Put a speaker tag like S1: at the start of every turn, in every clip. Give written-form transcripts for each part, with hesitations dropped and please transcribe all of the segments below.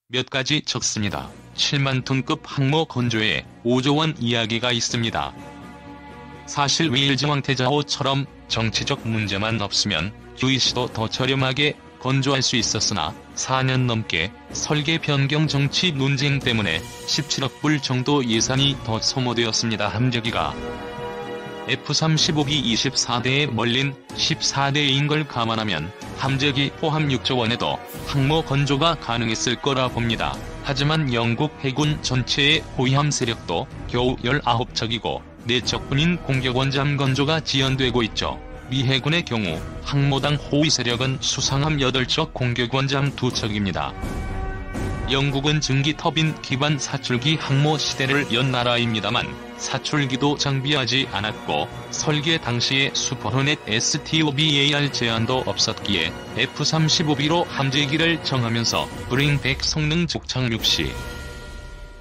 S1: 몇 가지 적습니다. 7만 톤급 항모 건조에 5조 원 이야기가 있습니다. 사실 웨일즈 왕태자호처럼 정치적 문제만 없으면 QEC도 더 저렴하게 건조할 수 있었으나 4년 넘게 설계 변경 정치 논쟁 때문에 17억 불 정도 예산이 더 소모되었습니다. 함재기가 F-35B 24대에 멀린 14대인 걸 감안하면 함재기 포함 6조 원에도 항모 건조가 가능했을 거라 봅니다. 하지만 영국 해군 전체의 호위함 세력도 겨우 19척이고 4척뿐인 공격원잠 건조가 지연되고 있죠. 미 해군의 경우 항모당 호위 세력은 수상함 8척 공격원잠 2척입니다. 영국은 증기 터빈 기반 사출기 항모 시대를 연 나라입니다만 사출기도 장비하지 않았고 설계 당시에 슈퍼호넷 STOBAR 제한도 없었기에 F-35B로 함재기를 정하면서 브링백 성능 적착륙 시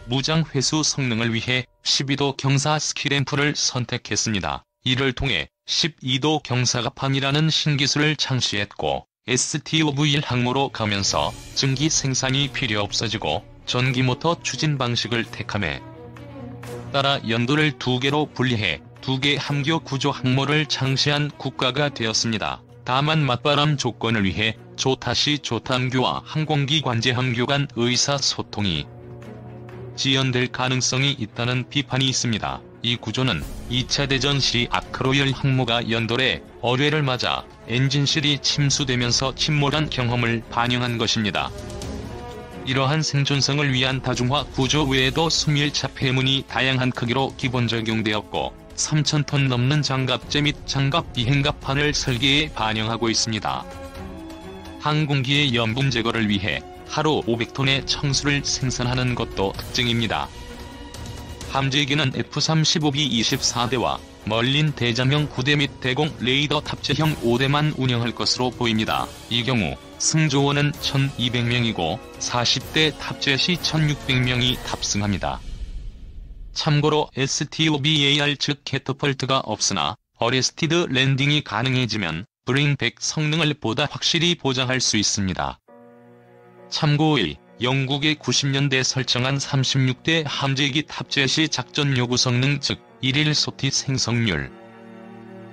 S1: 무장 회수 성능을 위해 12도 경사 스키램프를 선택했습니다. 이를 통해 12도 경사갑함이라는 신기술을 창시했고 STOV1 항모로 가면서 증기 생산이 필요 없어지고 전기모터 추진 방식을 택함에 따라 연도를 2개로 분리해 2개 함교 구조 항모를 창시한 국가가 되었습니다. 다만 맞바람 조건을 위해 조타시 조타함교와 항공기 관제함교 간 의사소통이 지연될 가능성이 있다는 비판이 있습니다. 이 구조는 2차 대전 시 아크로열 항모가 연돌에 어뢰를 맞아 엔진실이 침수되면서 침몰한 경험을 반영한 것입니다. 이러한 생존성을 위한 다중화 구조 외에도 수밀차 폐문이 다양한 크기로 기본 적용되었고 3,000톤 넘는 장갑재 및 장갑 비행갑판을 설계에 반영하고 있습니다. 항공기의 염분 제거를 위해 하루 500톤의 청수를 생산하는 것도 특징입니다. 함재기는 F-35B 24대와 멀린 대잠형 9대 및 대공 레이더 탑재형 5대만 운영할 것으로 보입니다. 이 경우 승조원은 1,200명이고 40대 탑재 시 1,600명이 탑승합니다. 참고로 STOBAR 즉 캐터펄트가 없으나 어레스티드 랜딩이 가능해지면 브링백 성능을 보다 확실히 보장할 수 있습니다. 참고 1. 영국의 90년대 설정한 36대 함재기 탑재 시 작전 요구 성능 즉 1일 소티 생성률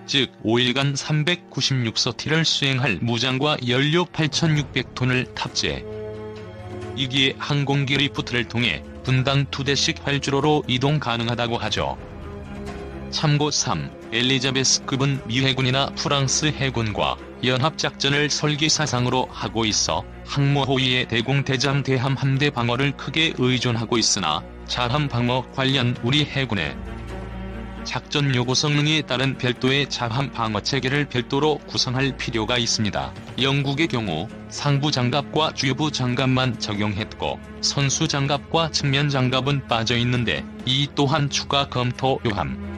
S1: 즉 5일간 396소티를 수행할 무장과 연료 8,600톤을 탑재. 이기에 항공기 리프트를 통해 분당 2대씩 활주로로 이동 가능하다고 하죠. 참고 3. 엘리자베스급은 미 해군이나 프랑스 해군과 연합작전을 설계사상으로 하고 있어 항모 호위의 대공 대잠 대함 함대 방어를 크게 의존하고 있으나 자함 방어 관련 우리 해군의 작전 요구 성능에 따른 별도의 자함 방어 체계를 별도로 구성할 필요가 있습니다. 영국의 경우 상부 장갑과 주요부 장갑만 적용했고 선수 장갑과 측면 장갑은 빠져 있는데 이 또한 추가 검토 요함.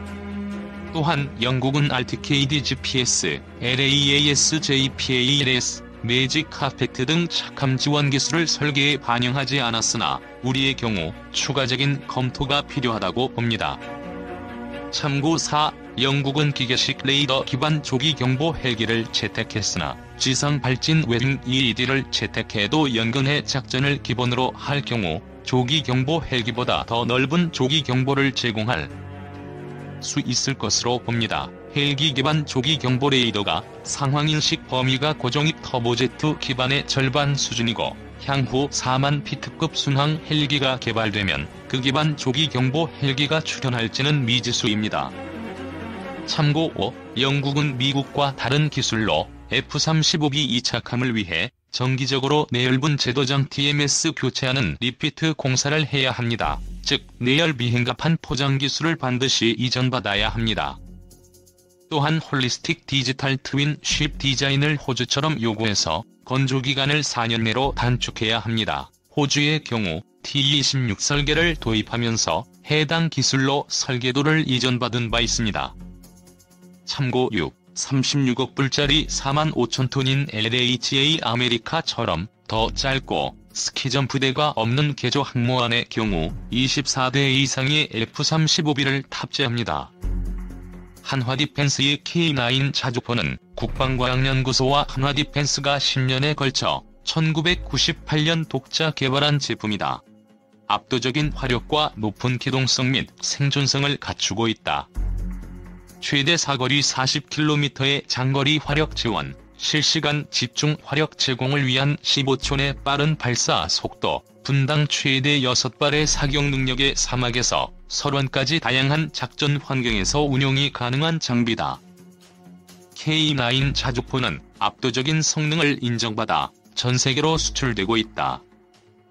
S1: 또한 영국은 RTKD GPS, LAAS JPALS, 매직 카페트 등 착함 지원 기술을 설계에 반영하지 않았으나 우리의 경우 추가적인 검토가 필요하다고 봅니다. 참고 4. 영국은 기계식 레이더 기반 조기 경보 헬기를 채택했으나 지상 발진 웨딩 EED를 채택해도 연근해 작전을 기본으로 할 경우 조기 경보 헬기보다 더 넓은 조기 경보를 제공할 수 있을 것으로 봅니다. 헬기 기반 조기 경보 레이더가 상황인식 범위가 고정입 터보제트 기반의 절반 수준이고 향후 4만 피트급 순항 헬기가 개발되면 그 기반 조기 경보 헬기가 출현할지는 미지수입니다. 참고 5. 영국은 미국과 다른 기술로 F-35B 이착함을 위해 정기적으로 내열분 제도장 TMS 교체하는 리피트 공사를 해야 합니다. 즉 내열 비행갑판 포장 기술을 반드시 이전받아야 합니다. 또한 홀리스틱 디지털 트윈 쉽 디자인을 호주처럼 요구해서 건조기간을 4년 내로 단축해야 합니다. 호주의 경우 T-26 설계를 도입하면서 해당 기술로 설계도를 이전받은 바 있습니다. 참고 6. 36억 불짜리 45,000톤인 LHA 아메리카처럼 더 짧고 스키점프대가 없는 개조 항모함의 경우 24대 이상의 F-35B를 탑재합니다. 한화디펜스의 K9 자주포는 국방과학연구소와 한화디펜스가 10년에 걸쳐 1998년 독자 개발한 제품이다. 압도적인 화력과 높은 기동성 및 생존성을 갖추고 있다. 최대 사거리 40km의 장거리 화력 지원, 실시간 집중 화력 제공을 위한 15촌의 빠른 발사 속도, 분당 최대 6발의 사격 능력의 사막에서 설원까지 다양한 작전 환경에서 운용이 가능한 장비다. K9 자주포는 압도적인 성능을 인정받아 전 세계로 수출되고 있다.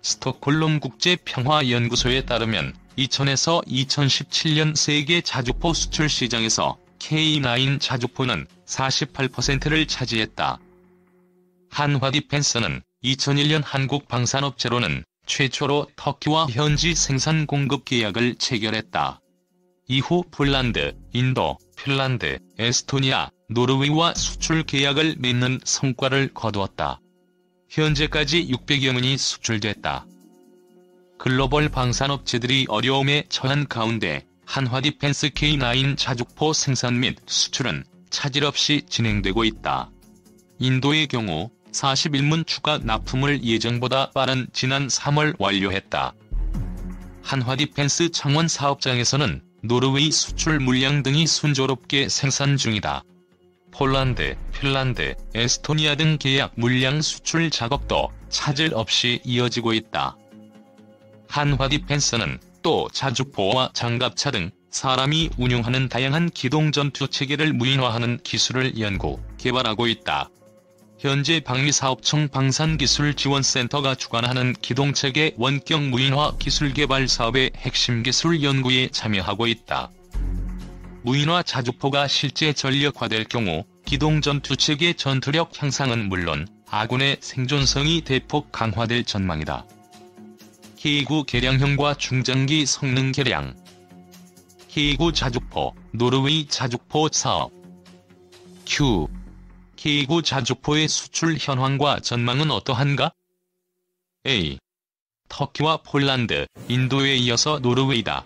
S1: 스톡홀름 국제평화연구소에 따르면 2000에서 2017년 세계 자주포 수출 시장에서 K9 자주포는 48%를 차지했다. 한화 디펜스는 2001년 한국 방산업체로는 최초로 터키와 현지 생산 공급 계약을 체결했다. 이후 폴란드, 인도, 핀란드, 에스토니아, 노르웨이와 수출 계약을 맺는 성과를 거두었다. 현재까지 600여 문이 수출됐다. 글로벌 방산업체들이 어려움에 처한 가운데 한화 디펜스 K9 자주포 생산 및 수출은 차질 없이 진행되고 있다. 인도의 경우 41문 추가 납품을 예정보다 빠른 지난 3월 완료했다. 한화 디펜스 창원 사업장에서는 노르웨이 수출 물량 등이 순조롭게 생산 중이다. 폴란드, 핀란드, 에스토니아 등 계약 물량 수출 작업도 차질 없이 이어지고 있다. 한화 디펜스는 또 자주포와 장갑차 등 사람이 운용하는 다양한 기동 전투 체계를 무인화하는 기술을 연구, 개발하고 있다. 현재 방위사업청 방산기술지원센터가 주관하는 기동체계 원격 무인화 기술 개발 사업의 핵심 기술 연구에 참여하고 있다. 무인화 자주포가 실제 전력화될 경우 기동전투체계 전투력 향상은 물론 아군의 생존성이 대폭 강화될 전망이다. K9 개량형과 중장기 성능 개량. K9 자주포, 노르웨이 자주포 사업. Q. K9 자주포의 수출 현황과 전망은 어떠한가? A. 터키와 폴란드, 인도에 이어서 노르웨이다.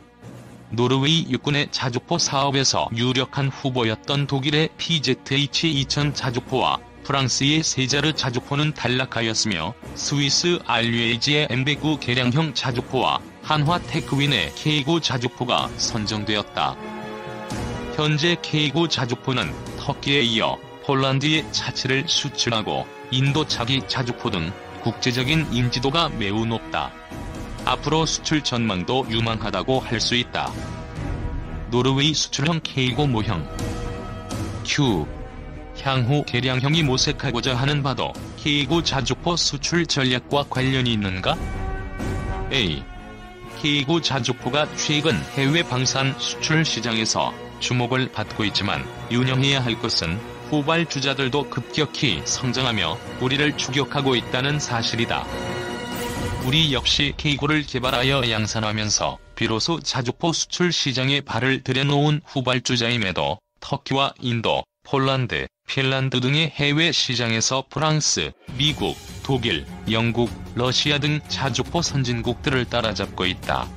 S1: 노르웨이 육군의 자주포 사업에서 유력한 후보였던 독일의 PZH-2000 자주포와 프랑스의 세자르 자주포는 탈락하였으며 스위스 알리에지의 M109 개량형 자주포와 한화 테크윈의 K9 자주포가 선정되었다. 현재 K9 자주포는 터키에 이어 폴란드의 차체를 수출하고 인도 차기 자주포 등 국제적인 인지도가 매우 높다. 앞으로 수출 전망도 유망하다고 할 수 있다. 노르웨이 수출형 K9 모형. Q. 향후 개량형이 모색하고자 하는 바도 K9 자주포 수출 전략과 관련이 있는가? A. K9 자주포가 최근 해외 방산 수출 시장에서 주목을 받고 있지만 유념해야 할 것은 후발주자들도 급격히 성장하며 우리를 추격하고 있다는 사실이다. 우리 역시 K9를 개발하여 양산하면서 비로소 자주포 수출 시장에 발을 들여놓은 후발주자임에도 터키와 인도, 폴란드, 핀란드 등의 해외 시장에서 프랑스, 미국, 독일, 영국, 러시아 등 자주포 선진국들을 따라잡고 있다.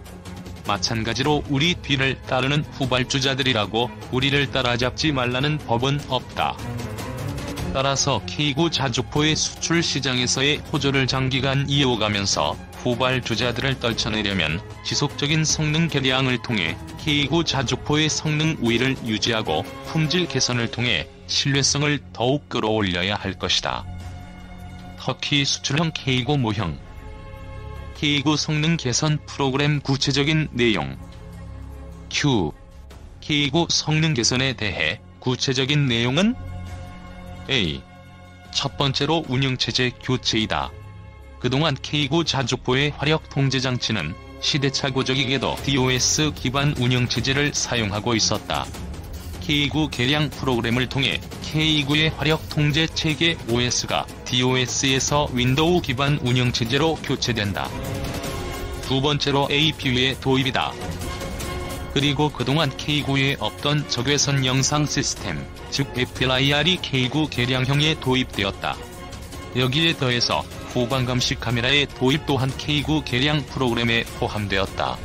S1: 마찬가지로 우리 뒤를 따르는 후발주자들이라고 우리를 따라잡지 말라는 법은 없다. 따라서 K9 자주포의 수출 시장에서의 호조를 장기간 이어가면서 후발주자들을 떨쳐내려면 지속적인 성능 개량을 통해 K9 자주포의 성능 우위를 유지하고 품질 개선을 통해 신뢰성을 더욱 끌어올려야 할 것이다. 터키 수출형 K9 모형. K9 성능 개선 프로그램 구체적인 내용. Q. K9 성능 개선에 대해 구체적인 내용은? A. 첫 번째로 운영체제 교체이다. 그동안 K9 자주포의 화력 통제 장치는 시대착오적이게도 DOS 기반 운영체제를 사용하고 있었다. K9 개량 프로그램을 통해 K9의 화력 통제 체계 OS가 DOS에서 윈도우 기반 운영체제로 교체된다. 두 번째로 APU의 도입이다. 그리고 그동안 K9에 없던 적외선 영상 시스템, 즉 FLIR이 K9 개량형에 도입되었다. 여기에 더해서 후방 감시 카메라의 도입 또한 K9 개량 프로그램에 포함되었다.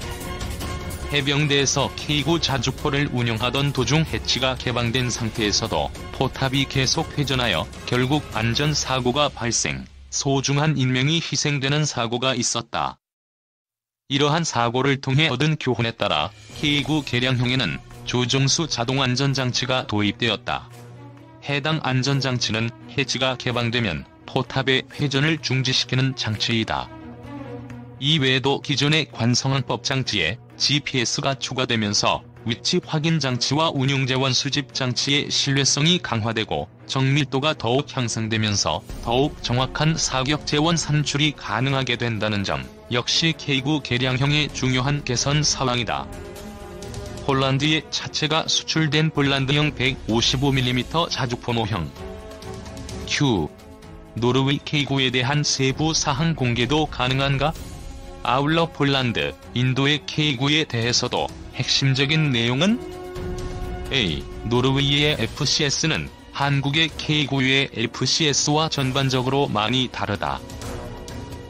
S1: 해병대에서 K9 자주포를 운용하던 도중 해치가 개방된 상태에서도 포탑이 계속 회전하여 결국 안전사고가 발생, 소중한 인명이 희생되는 사고가 있었다. 이러한 사고를 통해 얻은 교훈에 따라 K9 개량형에는 조종수 자동안전장치가 도입되었다. 해당 안전장치는 해지가 개방되면 포탑의 회전을 중지시키는 장치이다. 이외에도 기존의 관성항법 장치에 GPS가 추가되면서 위치 확인 장치와 운용재원 수집 장치의 신뢰성이 강화되고 정밀도가 더욱 향상되면서 더욱 정확한 사격 재원 산출이 가능하게 된다는 점 역시 K9 개량형의 중요한 개선 사항이다. 폴란드의 차체가 수출된 폴란드형 155mm 자주포 모형 Q. 노르웨이 K9에 대한 세부 사항 공개도 가능한가? 아울러 폴란드, 인도의 K9에 대해서도 핵심적인 내용은 A. 노르웨이의 FCS는 한국의 K9의 FCS와 전반적으로 많이 다르다.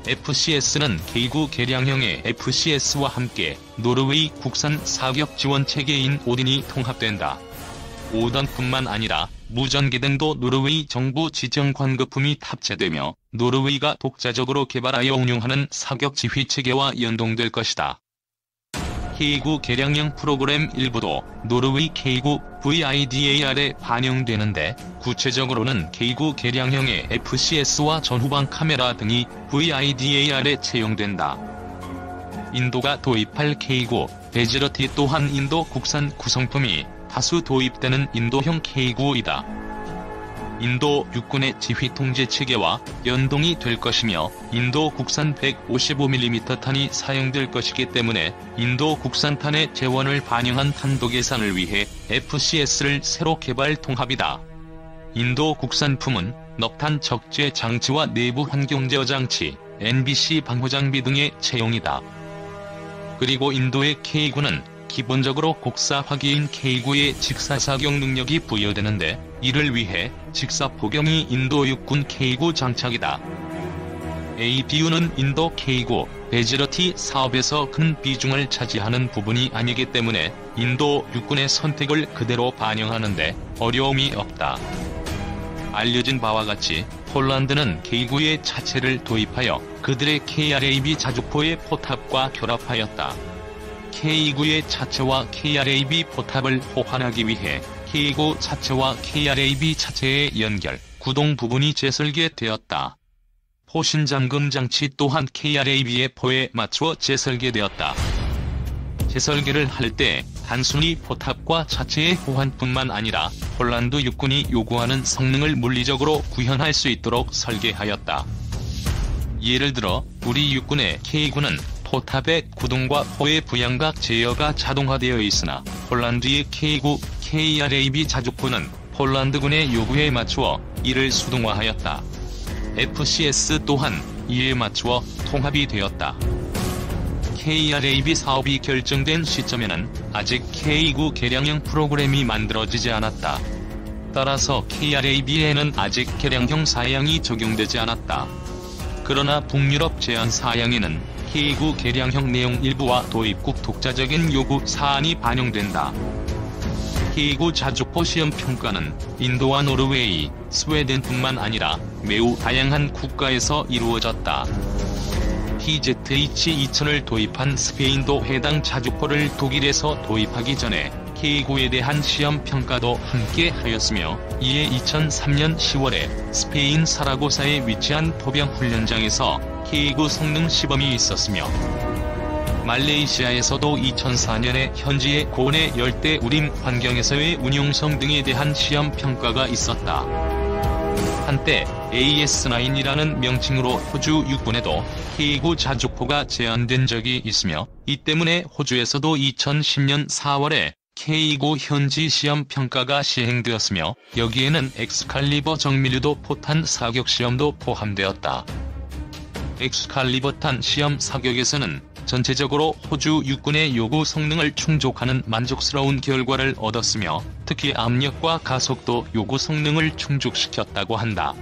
S1: FCS는 K9 개량형의 FCS와 함께 노르웨이 국산 사격 지원 체계인 오딘이 통합된다. 오던뿐만 아니라 무전기 등도 노르웨이 정부 지정 관급품이 탑재되며 노르웨이가 독자적으로 개발하여 운용하는 사격 지휘 체계와 연동될 것이다. K9 개량형 프로그램 일부도 노르웨이 K9 VIDAR에 반영되는데 구체적으로는 K9 개량형의 FCS와 전후방 카메라 등이 VIDAR에 채용된다. 인도가 도입할 K9 베지러티 또한 인도 국산 구성품이 다수 도입되는 인도형 K9이다. 인도 육군의 지휘 통제 체계와 연동이 될 것이며 인도 국산 155mm 탄이 사용될 것이기 때문에 인도 국산탄의 재원을 반영한 탄도 계산을 위해 FCS를 새로 개발 통합이다. 인도 국산품은 넙탄 적재 장치와 내부 환경 제어 장치, NBC 방호 장비 등의 채용이다. 그리고 인도의 K9는 기본적으로 곡사화기인 K9의 직사사격 능력이 부여되는데 이를 위해 직사포경이 인도 육군 K9 장착이다. ABU는 인도 K9 베지러티 사업에서 큰 비중을 차지하는 부분이 아니기 때문에 인도 육군의 선택을 그대로 반영하는데 어려움이 없다. 알려진 바와 같이 폴란드는 K9의 차체를 도입하여 그들의 KRAB 자주포의 포탑과 결합하였다. K9의 차체와 KRAB 포탑을 호환하기 위해 K9 차체와 KRAB 차체의 연결, 구동 부분이 재설계되었다. 포신 잠금 장치 또한 KRAB의 포에 맞추어 재설계되었다. 재설계를 할 때 단순히 포탑과 차체의 호환뿐만 아니라 폴란드 육군이 요구하는 성능을 물리적으로 구현할 수 있도록 설계하였다. 예를 들어 우리 육군의 K9는 포탑의 구동과 포의 부양각 제어가 자동화되어 있으나 폴란드의 K9, KRAB 자주포는 폴란드군의 요구에 맞추어 이를 수동화하였다. FCS 또한 이에 맞추어 통합이 되었다. KRAB 사업이 결정된 시점에는 아직 K9 개량형 프로그램이 만들어지지 않았다. 따라서 KRAB에는 아직 개량형 사양이 적용되지 않았다. 그러나 북유럽 제한 사양에는 K9 개량형 내용 일부와 도입국 독자적인 요구 사안이 반영된다. K9 자주포 시험 평가는 인도와 노르웨이, 스웨덴뿐만 아니라 매우 다양한 국가에서 이루어졌다. TZH-2000을 도입한 스페인도 해당 자주포를 독일에서 도입하기 전에 K9에 대한 시험 평가도 함께 하였으며 이에 2003년 10월에 스페인 사라고사에 위치한 포병 훈련장에서 K9 성능 시범이 있었으며 말레이시아에서도 2004년에 현지의 고내 열대 우림 환경에서의 운용성 등에 대한 시험 평가가 있었다. 한때 AS9이라는 명칭으로 호주 육군에도 K9 자주포가 제안된 적이 있으며 이 때문에 호주에서도 2010년 4월에 K9 현지 시험 평가가 시행되었으며 여기에는 엑스칼리버 정밀유도 포탄 사격 시험도 포함되었다. 엑스칼리버탄 시험 사격에서는 전체적으로 호주 육군의 요구 성능을 충족하는 만족스러운 결과를 얻었으며 특히 압력과 가속도 요구 성능을 충족시켰다고 한다.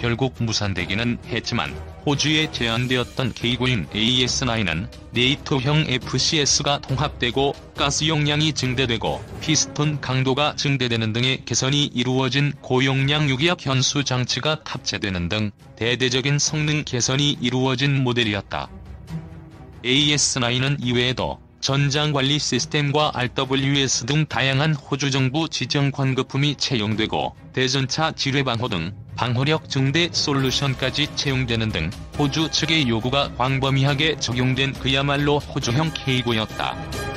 S1: 결국 무산되기는 했지만 호주에 제한되었던 K9인 AS9은 네이토형 FCS가 통합되고 가스 용량이 증대되고 피스톤 강도가 증대되는 등의 개선이 이루어진 고용량 유기압 현수 장치가 탑재되는 등 대대적인 성능 개선이 이루어진 모델이었다. AS9은 이외에도 전장관리 시스템과 RWS 등 다양한 호주 정부 지정 관급품이 채용되고 대전차 지뢰방호 등 방호력 증대 솔루션까지 채용되는 등 호주 측의 요구가 광범위하게 적용된 그야말로 호주형 K9였다.